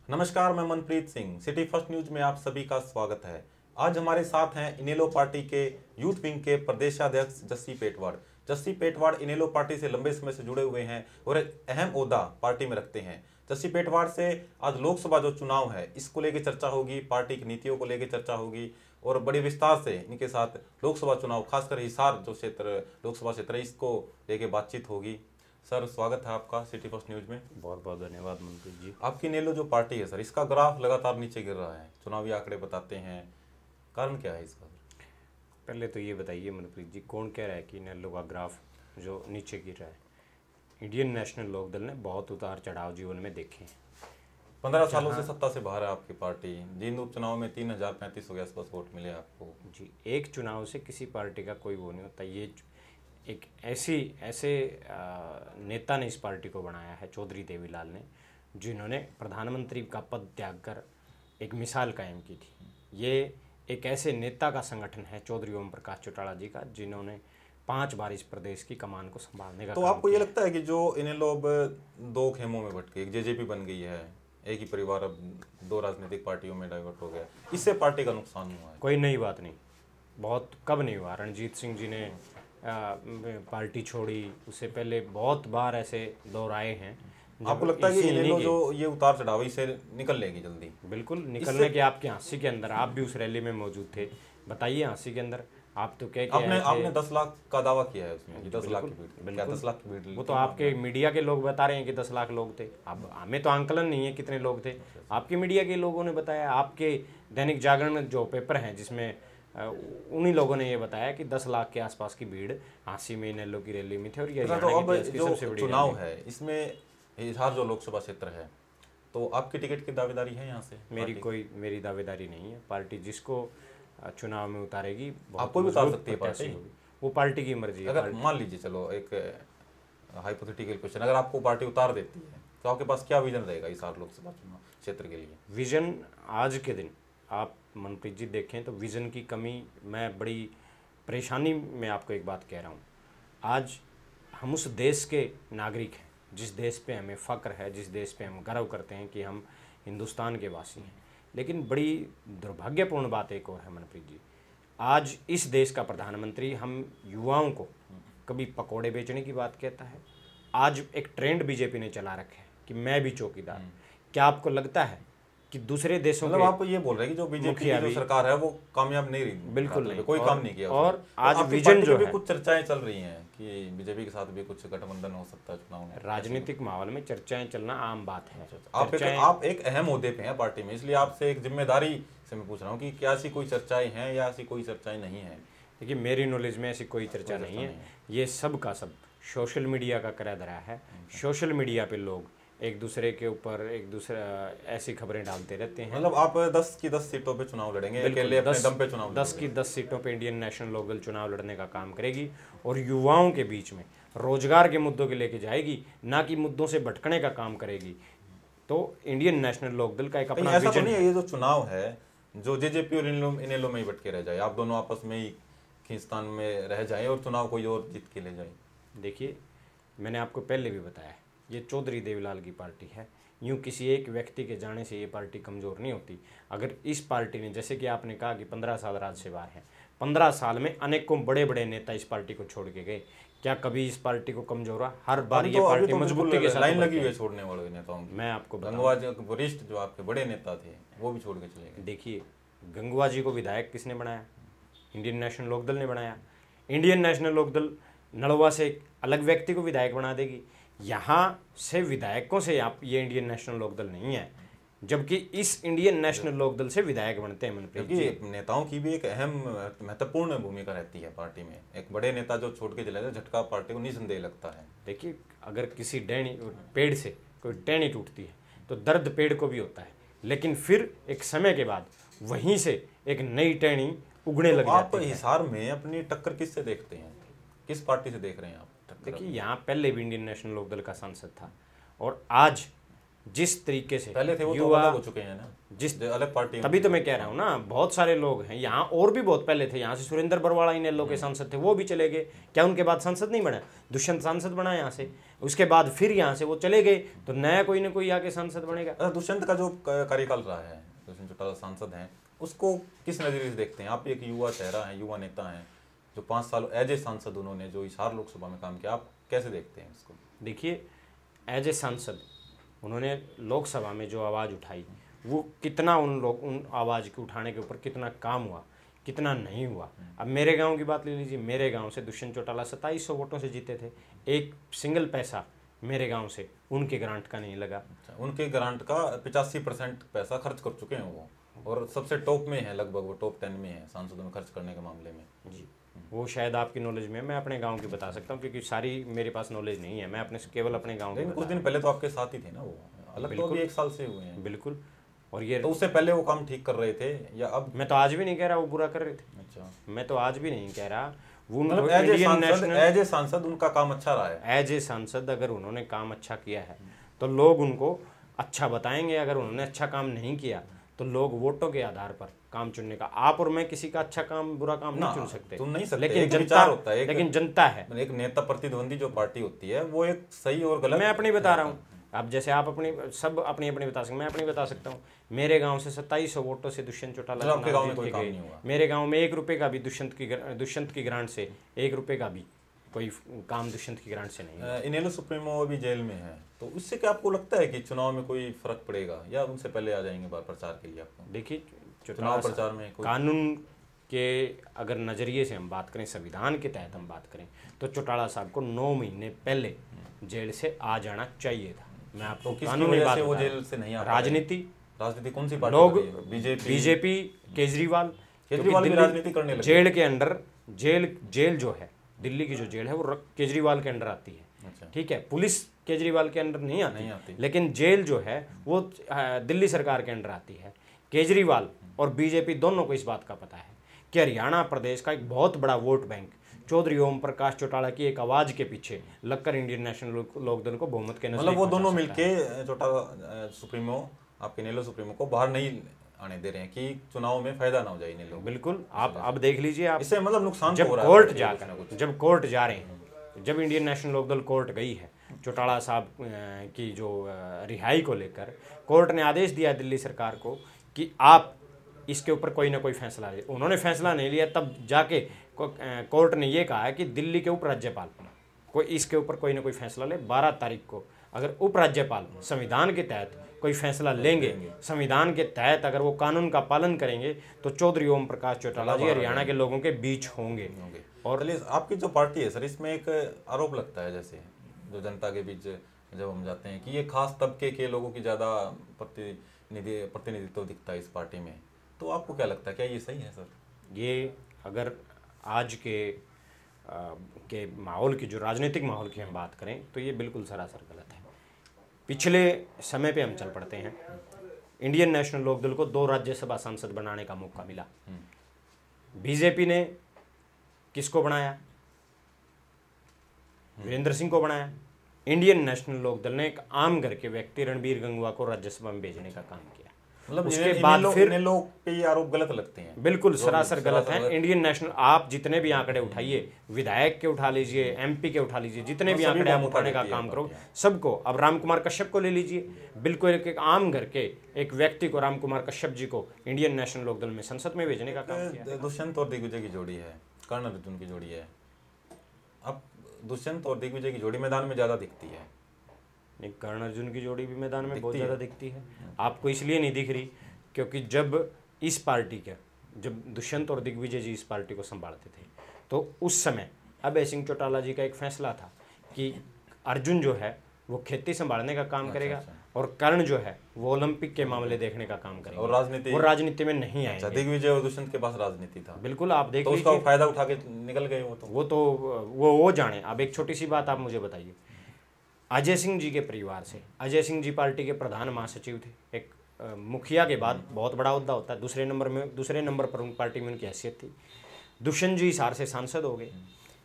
नमस्कार, मैं Manpreet Singh. City first news में आप सभी का स्वागत है। आज हमारे साथ हैं इनेलो पार्टी के यूथ विंग के प्रदेशाध्यक्ष जस्सी पेटवाड़। जस्सी पेटवाड़ इनेलो पार्टी से लंबे समय से जुड़े हुए हैं और एक अहम ओहदा पार्टी में रखते हैं। जस्सी पेटवाड़ से आज लोकसभा जो चुनाव है इसको लेकर चर्चा होगी, पार्टी की नीतियों को लेकर चर्चा होगी और बड़े विस्तार से इनके साथ लोकसभा चुनाव, खासकर हिसार जो क्षेत्र लोकसभा क्षेत्र है इसको लेकर बातचीत होगी। सर, स्वागत है आपका सिटी फर्स्ट न्यूज में। बहुत बहुत धन्यवाद मनप्रीत जी। आपकी इनेलो जो पार्टी है सर, इसका ग्राफ लगातार नीचे गिर रहा है, चुनावी आंकड़े बताते हैं, कारण क्या है इसका? पहले तो ये बताइए मनप्रीत जी, कौन कह रहा है कि इनेलो का ग्राफ जो नीचे गिर रहा है? इंडियन नेशनल लोकदल ने बहुत उतार चढ़ाव जीवन में देखे हैं। 15 सालों से सत्ता से बाहर है आपकी पार्टी। जींद उपचुनाव में 3035 के आसपास वोट मिले आपको। जी, एक चुनाव से किसी पार्टी का कोई वो नहीं होता। ये एक ऐसे नेता ने इस पार्टी को बनाया है, चौधरी देवीलाल ने, जिन्होंने प्रधानमंत्री का पद त्याग कर एक मिसाल कायम की थी। ये एक ऐसे नेता का संगठन है चौधरी ओम प्रकाश चौटाला जी का, जिन्होंने 5 बार इस प्रदेश की कमान को संभालने का तो काम आपको ये किया। लगता है कि जो इनेलो अब दो खेमों में बट के एक जेजेपी बन गई है, एक ही परिवार अब दो राजनीतिक पार्टियों में डाइवर्ट हो गया, इससे पार्टी का नुकसान हुआ है? कोई नई बात नहीं, बहुत कब नहीं हुआ। रणजीत सिंह जी ने पार्टी छोड़ी, उससे पहले बहुत बार ऐसे दौर आए हैं। आपको लगता है कि इनेलो जो ये उतार चढ़ाव इसे निकल लेगी जल्दी? बिल्कुल निकलने के आपके हाँसी के अंदर, आप भी उस रैली में मौजूद थे, बताइए हाँसी के अंदर आप तो क्या आपने 10 लाख का दावा किया है उसमें, 10 लाख की भीड़, क्या 10 लाख की भीड़? वो तो आपके मीडिया के लोग बता रहे हैं कि 10 लाख लोग थे। अब हमें तो आंकलन नहीं है कितने लोग थे, आपके मीडिया के लोगों ने बताया। आपके दैनिक जागरण जो पेपर हैं जिसमें उन्हीं लोगों ने ये बताया कि 10 लाख के आसपास की भीड़ हाँसी में इनेलो की रैली में थे। और ये तो अब जो चुनाव है इसमें हिसार जो लोकसभा क्षेत्र है, तो आपकी टिकट की दावेदारी है यहाँ से? मेरी दावेदारी नहीं है। पार्टी जिसको चुनाव में उतारेगी, आपको भी उतार सकती है पार्टी, वो पार्टी की मर्जी है। अगर मान लीजिए, चलो एक हाइपोथेटिकल क्वेश्चन, अगर आपको पार्टी उतार देती है तो आपके पास क्या विजन रहेगा हिसार लोकसभा चुनाव क्षेत्र के लिए? विजन आज के दिन आप मनप्रीत जी देखें तो विजन की कमी, मैं बड़ी परेशानी में आपको एक बात कह रहा हूँ। आज हम उस देश के नागरिक हैं जिस देश पे हमें फ़ख्र है, जिस देश पे हम गर्व करते हैं कि हम हिंदुस्तान के वासी हैं। लेकिन बड़ी दुर्भाग्यपूर्ण बात एक और है मनप्रीत जी, आज इस देश का प्रधानमंत्री हम युवाओं को कभी पकोड़े बेचने की बात कहता है। आज एक ट्रेंड बीजेपी ने चला रखा है कि मैं भी चौकीदार। क्या आपको लगता है कि दूसरे देशों मतलब आप ये बोल रहे हैं कि जो बीजेपी की जो सरकार है वो कामयाब नहीं रही? बिल्कुल नहीं, कोई काम नहीं किया। और आज विजन जो है, कुछ चर्चाएं चल रही हैं कि बीजेपी के साथ भी कुछ गठबंधन हो सकता है चुनाव में। राजनीतिक माहौल में चर्चाएं चलना आम बात है। आप एक अहम ओहदे पे हैं पार्टी में, इसलिए आपसे एक जिम्मेदारी से मैं पूछ रहा हूँ कि क्या ऐसी कोई चर्चाएं हैं या ऐसी कोई चर्चाएं नहीं है? देखिए, मेरी नॉलेज में ऐसी कोई चर्चा नहीं है। ये सब का सब सोशल मीडिया का करा धरा है। सोशल मीडिया पे लोग एक दूसरे के ऊपर ऐसी खबरें डालते रहते हैं। मतलब आप 10 की 10 सीटों पे चुनाव लड़ेंगे, अकेले अपने दम पे चुनाव? 10 की 10 सीटों पे इंडियन नेशनल लोकदल चुनाव लड़ने का काम करेगी और युवाओं के बीच में रोजगार के मुद्दों के लेके जाएगी, ना कि मुद्दों से भटकने का काम करेगी। तो इंडियन नेशनल लोकदल का एक अपना विजन नहीं है। ये जो चुनाव है जो जेजेपी और इनेलो में ही भटके रह जाए, आप दोनों आपस में ही खींचतान में रह जाए और चुनाव कोई और जीत के ले जाए। देखिए, मैंने आपको पहले भी बताया, ये चौधरी देवीलाल की पार्टी है। यूँ किसी एक व्यक्ति के जाने से ये पार्टी कमज़ोर नहीं होती। अगर इस पार्टी ने, जैसे कि आपने कहा कि 15 साल राज से बाहर हैं, 15 साल में अनेकों बड़े बड़े नेता इस पार्टी को छोड़ के गए, क्या कभी इस पार्टी को कमजोर हुआ? हर बार ये पार्टी मजबूती के साथ लाइन लगी हुई है छोड़ने वाले नेताओं की। मैं आपको गंगवा वरिष्ठ जो आपके बड़े नेता थे वो भी छोड़ के चले गए। देखिए, गंगवा जी को विधायक किसने बनाया? इंडियन नेशनल लोकदल ने बनाया। इंडियन नेशनल लोकदल नड़वा से एक अलग व्यक्ति को विधायक बना देगी। यहाँ से विधायकों से आप ये इंडियन नेशनल लोकदल नहीं है, जबकि इस इंडियन नेशनल लोकदल से विधायक बनते हैं मनप्रीत जी। नेताओं की भी एक अहम महत्वपूर्ण भूमिका रहती है पार्टी में। एक बड़े नेता जो छोड़ के चले जाए, झटका पार्टी को निसंदेह लगता है। देखिए, अगर किसी पेड़ से कोई टहनी टूटती है तो दर्द पेड़ को भी होता है, लेकिन फिर एक समय के बाद वहीं से एक नई टहनी उगने लग जाती है। आप हिसार में अपनी टक्कर किससे देखते हैं, किस पार्टी से देख रहे हैं आप? देखिए, यहाँ पहले भी इंडियन नेशनल लोकदल का सांसद था और आज जिस तरीके से पहले थे वो युवा हो चुके हैं ना। जिस अलग पार्टी, तभी तो मैं कह रहा हूँ ना, बहुत सारे लोग हैं यहाँ, और भी बहुत पहले थे यहाँ से। सुरेंद्र बरवाड़ा इनेलो के सांसद थे, वो भी चले गए। क्या उनके बाद सांसद नहीं बना? दुष्यंत सांसद बना यहाँ से, उसके बाद फिर यहाँ से वो चले गए, तो नया कोई ना कोई आके सांसद बनेगा। दुष्यंत का जो कार्यकाल रहा है, दुष्यंत चौटाला सांसद हैं, उसको किस नजरिए से देखते हैं आप? एक युवा चेहरा है, युवा नेता हैं, जो 5 साल एज ए सांसद उन्होंने जो हिसार लोकसभा में काम किया, आप कैसे देखते हैं इसको? देखिए, एज ए सांसद उन्होंने लोकसभा में जो आवाज़ उठाई, वो कितना उन आवाज़ के उठाने के ऊपर कितना काम हुआ, कितना नहीं हुआ। अब मेरे गांव की बात ले लीजिए, मेरे गांव से दुष्यंत चौटाला 2700 वोटों से जीते थे। एक सिंगल पैसा मेरे गांव से उनके ग्रांट का नहीं लगा। उनके ग्रांट का 85% पैसा खर्च कर चुके हैं वो, और सबसे टॉप में है, लगभग वो टॉप 10 में है सांसदों में खर्च करने के मामले में। जी, वो शायद आपकी नॉलेज में, मैं अपने गांव की बता सकता हूँ, क्योंकि सारी मेरे पास नॉलेज नहीं है, मैं अपने केवल अपने गांव की। कुछ दिन पहले तो आपके साथ ही थे ना वो, अलग तो अभी 1 साल से हुए हैं। बिल्कुल। और ये तो उससे पहले वो काम ठीक कर रहे थे या अब? मैं तो आज भी नहीं कह रहा वो बुरा कर रहे थे। अच्छा, मैं तो आज भी नहीं कह रहा। वो मतलब एज ए सांसद उनका काम अच्छा रहा है। एज ए सांसद अगर उन्होंने काम अच्छा किया है तो लोग उनको अच्छा बताएंगे। अगर उन्होंने अच्छा काम नहीं किया तो लोग वोटों के आधार पर काम चुनने का, आप और मैं किसी का अच्छा काम बुरा काम नहीं चुन सकते, तुम नहीं सकते, लेकिन जनता होता है, लेकिन जनता है। एक नेता प्रतिद्वंदी जो पार्टी होती है वो एक सही और गलत, मैं अपनी बता रहा हूँ। अब जैसे आप अपनी सब अपनी बता सकते, मैं अपनी बता सकता हूँ। मेरे गांव से 2700 वोटों से दुष्यंत चौटाला आपके गांव में कोई काम नहीं हुआ। मेरे गांव में 1 रुपए का भी दुष्यंत की ग्रांट से 1 रुपए का भी कोई काम दुष्यंत की ग्रांट से नहीं। इनेलो सुप्रीमो अभी जेल में है, तो उससे क्या आपको लगता है कि चुनाव में कोई फर्क पड़ेगा या उनसे पहले आ जाएंगे बार प्रचार के लिए? आपको देखिए, चुनाव प्रचार में कानून के अगर नजरिए से हम बात करें, संविधान के तहत हम बात करें, तो चौटाला साहब को 9 महीने पहले जेल से आ जाना चाहिए था। मैं आपको कानूनी बात वो जेल से नहीं आ रहा। राजनीति कौन सी पार्टी? लोग बीजेपी, केजरीवाल भी राजनीति करने लगे। जेल के अंडर जेल जो है, दिल्ली की जो जेल है वो केजरीवाल के अंडर आती है। अच्छा। ठीक है, पुलिस केजरीवाल के अंडर नहीं आती, लेकिन जेल जो है वो दिल्ली सरकार के अंडर आती है। केजरीवाल और बीजेपी दोनों को इस बात का पता है कि हरियाणा प्रदेश का एक बहुत बड़ा वोट बैंक चौधरी ओम प्रकाश चौटाला की एक आवाज के पीछे लगकर इंडियन नेशनल लोकदल को बहुमत के मतलब वो दोनों मिलके चौटाला सुप्रीमो, आपके इनेलो सुप्रीमो को बाहर नहीं आने दे रहे हैं कि चुनाव में फायदा ना हो जाए इनेलो। बिल्कुल, आप अब देख लीजिए, आप इससे मतलब नुकसान जब हो रहा कोर्ट है। जाकर, जब कोर्ट जा रहे हैं, जब इंडियन नेशनल लोकदल कोर्ट गई है चौटाला साहब की जो रिहाई को लेकर, कोर्ट ने आदेश दिया दिल्ली सरकार को कि आप इसके ऊपर कोई ना कोई फैसला ले। उन्होंने फैसला नहीं लिया, तब जाके कोर्ट ने ये कहा है कि दिल्ली के उपराज्यपाल कोई इसके ऊपर कोई ना कोई फैसला ले। 12 तारीख को अगर उपराज्यपाल संविधान के तहत कोई फैसला लेंगे, संविधान के तहत अगर वो कानून का पालन करेंगे, तो चौधरी ओम प्रकाश चौटाला जी हरियाणा के लोगों के बीच होंगे। और आपकी जो पार्टी है सर, इसमें एक आरोप लगता है, जैसे जो जनता के बीच जब हम जाते हैं, कि ये खास तबके के लोगों की ज़्यादा प्रतिनिधित्व दिखता है इस पार्टी में, तो आपको क्या लगता है, क्या ये सही है सर? ये अगर आज के माहौल की, जो राजनीतिक माहौल की हम बात करें, तो ये बिल्कुल सरासर गलत है। पिछले समय पे हम चल पड़ते हैं, इंडियन नेशनल लोकदल को 2 राज्यसभा सांसद बनाने का मौका मिला। बीजेपी ने किसको बनाया? वीरेंद्र सिंह को बनाया। इंडियन नेशनल लोकदल ने एक आम घर के व्यक्ति रणबीर गंगवा को राज्यसभा में भेजने का काम किया। मतलब उसके बाद फिर लोग पे ये आरोप गलत लगते हैं। बिल्कुल सरासर गलत है। इंडियन नेशनल, आप जितने भी आंकड़े उठाइए, विधायक के उठा लीजिए, एमपी के उठा लीजिए, जितने भी आंकड़े आप उठाने का काम करो, सबको, अब राम कुमार कश्यप को ले लीजिए, बिल्कुल एक आम घर के एक व्यक्ति को, राम कुमार कश्यप जी को इंडियन नेशनल लोकदल में संसद में भेजने का काम किया। दुष्यंत और दिग्विजय की जोड़ी है, कर्ण अर्जुन की जोड़ी है। अब दुष्यंत और दिग्विजय की जोड़ी मैदान में ज्यादा दिखती है। नहीं, कर्ण अर्जुन की जोड़ी भी मैदान में बहुत ज़्यादा दिखती है। आपको इसलिए नहीं दिख रही क्योंकि जब इस पार्टी के, जब दुष्यंत और दिग्विजय जी इस पार्टी को संभालते थे, तो उस समय अभय सिंह चौटाला जी का एक फैसला था कि अर्जुन जो है वो खेती संभालने का काम करेगा और कर्ण जो है वो ओलंपिक के मामले देखने का काम करेगा, और राजनीति में नहीं आएंगे। दिग्विजय और दुष्यंत के पास राजनीति था। बिल्कुल, आप देख लीजिए, उसका फायदा उठा के निकल गए वो जाने। अब एक छोटी सी बात आप मुझे बताइए, अजय सिंह जी के परिवार से, अजय सिंह जी पार्टी के प्रधान महासचिव थे, एक मुखिया के बाद बहुत बड़ा ओहदा होता है, दूसरे नंबर पर पार्टी में उनकी हैसियत थी। दुष्यंत जी हिसार से सांसद हो गए,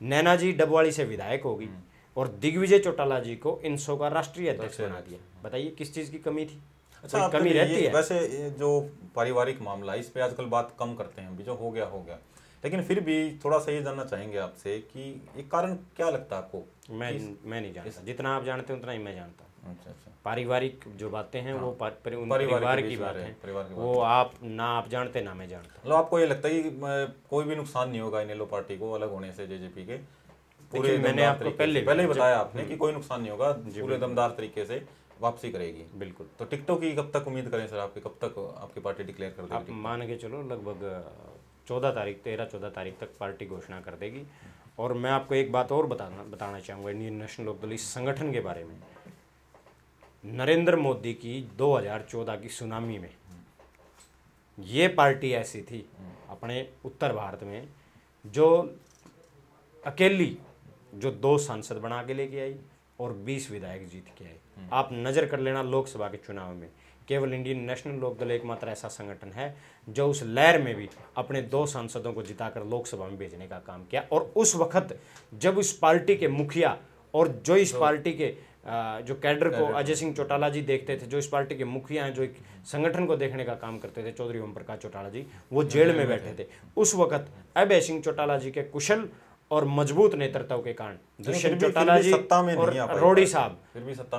नैना जी डबवाड़ी से विधायक होगी, और दिग्विजय चौटाला जी को इनसो का राष्ट्रीय अध्यक्ष बना दिया। बताइए किस चीज़ की कमी थी? अच्छा, कोई आपके कमी लिए रहती ये है। वैसे ये जो पारिवारिक मामला है, इस पे आजकल बात कम करते हैं, अभी जो हो गया हो गया, लेकिन फिर भी थोड़ा सा ये जानना चाहेंगे आपसे कि ये कारण क्या लगता है आपको? मैं नहीं जानता, जितना आप जानते हैं उतना ही मैं जानता हूँ। अच्छा अच्छा, पारिवारिक जो बातें हैं वो उन परिवार परिवार के की बीच में बात रहे, है, परिवार की वो आप जानते ना मैं जानता। मतलब आपको ये लगता है कि कोई भी नुकसान नहीं होगा इनेलो पार्टी को अलग होने से जेजेपी के? पूरे मैंने दमदार आपको तरीके से पहले ही जब- बताया आपने कि कोई नुकसान नहीं होगा, पूरे दमदार तरीके से वापसी करेगी। बिल्कुल। तो टिकटों की कब तक उम्मीद करें सर? आपकी कब तक आपकी पार्टी डिक्लेयर कर आप देगी? मान के चलो लगभग 13-14 तारीख तक पार्टी घोषणा कर देगी। और मैं आपको एक बात और बताना चाहूँगा इंडियन नेशनल लोकदल इस संगठन के बारे में। नरेंद्र मोदी की 2014 की सुनामी में ये पार्टी ऐसी थी अपने उत्तर भारत में जो अकेली जो 2 सांसद बना के लेके आई और 20 विधायक जीत के आई। आप नज़र कर लेना लोकसभा के चुनाव में केवल इंडियन नेशनल लोकदल एकमात्र ऐसा संगठन है जो उस लहर में भी अपने 2 सांसदों को जिताकर लोकसभा में भेजने का काम किया। और उस वक्त जब इस पार्टी के मुखिया और जो इस पार्टी के जो कैडर को अजय सिंह चौटाला जी देखते थे, जो इस पार्टी के मुखिया हैं, जो एक संगठन को देखने का काम करते थे, चौधरी ओम प्रकाश चौटाला जी, वो जेल में बैठे थे। उस वक्त अजय सिंह चौटाला जी के कुशल और मजबूत नेतृत्व के कारण दुष्यंत चौटाला जी और रोड़ी साहब,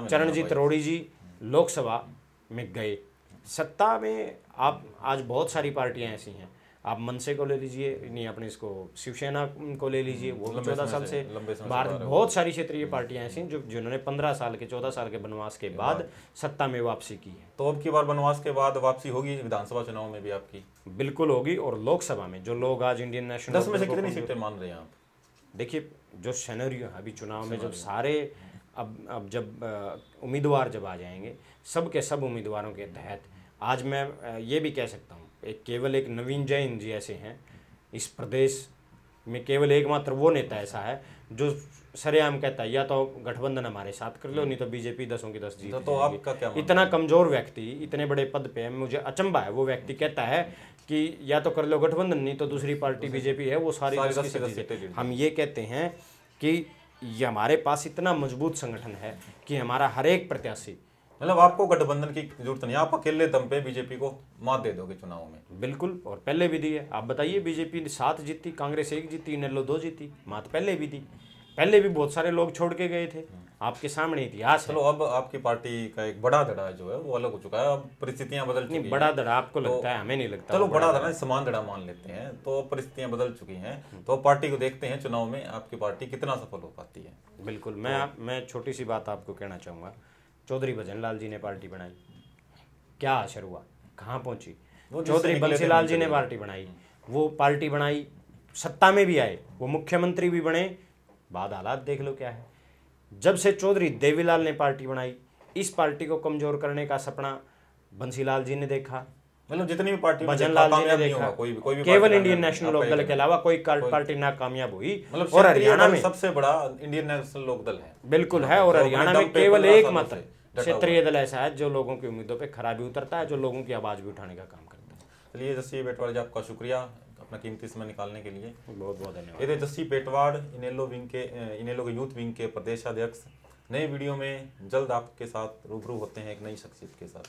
चरणजीत रोड़ी जी लोकसभा में गए। सत्ता में आप आज बहुत सारी पार्टियां ऐसी हैं, आप मनसे को ले लीजिए, नहीं अपने इसको शिवसेना को ले लीजिए, वो 14 साल से बाहर, बहुत सारी क्षेत्रीय पार्टियां ऐसी हैं जिन्होंने 15 साल के 14 साल के बनवास के बाद सत्ता में वापसी की है। तो अब की बार बनवास के बाद वापसी होगी विधानसभा चुनाव में भी आपकी? बिल्कुल होगी। और लोकसभा में जो लोग आज इंडियन नेशनल 10 में से कितनी सीटें मान रहे हैं आप? देखिए जो सिनेरियो है अभी चुनाव में, जब सारे अब जब उम्मीदवार जब आ जाएंगे, सब के सब उम्मीदवारों के तहत आज मैं ये भी कह सकता हूँ केवल एक नवीन जैन जी ऐसे हैं इस प्रदेश में, केवल एकमात्र वो नेता ऐसा है जो सरेआम कहता है या तो गठबंधन हमारे साथ कर लो, नहीं तो बीजेपी 10 की 10 जीत तो आपका क्या मानना है? इतना कमजोर व्यक्ति इतने बड़े पद पे है, मुझे अचंभा है। वो व्यक्ति कहता है कि या तो कर लो गठबंधन, नहीं तो दूसरी पार्टी बीजेपी है वो सारी 10 सीटें। हम ये कहते हैं कि ये हमारे पास इतना मजबूत संगठन है कि हमारा हर एक प्रत्याशी, मतलब आपको गठबंधन की जरूरत नहीं, आप अकेले दम पे बीजेपी को मात दे दोगे चुनाव में? बिल्कुल। और पहले भी दी है। आप बताइए, बीजेपी 7 जीती, कांग्रेस 1 जीती, इनेलो 2 जीती, मात पहले भी दी। पहले भी बहुत सारे लोग छोड़ के गए थे, आपके सामने इतिहास है। चलो अब आपकी पार्टी का एक बड़ा धड़ा जो है वो अलग हो चुका है, अब परिस्थितियां बदल चुकी हैं। बड़ा धड़ा आपको लगता है, हमें नहीं लगता। चलो बड़ा धड़ा समान धड़ा मान लेते हैं, तो अब परिस्थितियां बदल चुकी हैं, तो पार्टी को देखते हैं चुनाव में आपकी पार्टी कितना सफल हो पाती है। बिल्कुल। मैं छोटी सी बात आपको कहना चाहूँगा। चौधरी भजनलाल जी ने पार्टी बनाई, क्या असर हुआ, कहाँ पहुँची? चौधरी बंसीलाल जी ने पार्टी बनाई, वो पार्टी बनाई, सत्ता में भी आए, वो मुख्यमंत्री भी बने, बाद हालात देख लो क्या है। जब से चौधरी देवीलाल ने पार्टी बनाई, इस पार्टी को कमजोर करने का सपना बंसीलाल जी ने देखा, मतलब जितनी भी पार्टी भजनलाल जी ने देखा, कोई भी केवल इंडियन नेशनल लोकदल के अलावा कोई पार्टी नाकामयाब हुई। मतलब और हरियाणा में सबसे बड़ा इंडियन नेशनल लोकदल है। बिल्कुल है। और हरियाणा में केवल एकमात्र क्षेत्रीय दल ऐसा है जो लोगों की उम्मीदों पे खरा भी उतरता है, जो लोगों की आवाज भी उठाने का काम करता है। चलिए जस्सी पेटवाड़ जी, आपका शुक्रिया अपना कीमती समय निकालने के लिए। बहुत बहुत धन्यवाद। ये थे जस्सी पेटवाड़, इनेलो के यूथ विंग के प्रदेशाध्यक्ष। नए वीडियो में जल्द आपके साथ रूबरू होते हैं एक नई शख्सियत के साथ।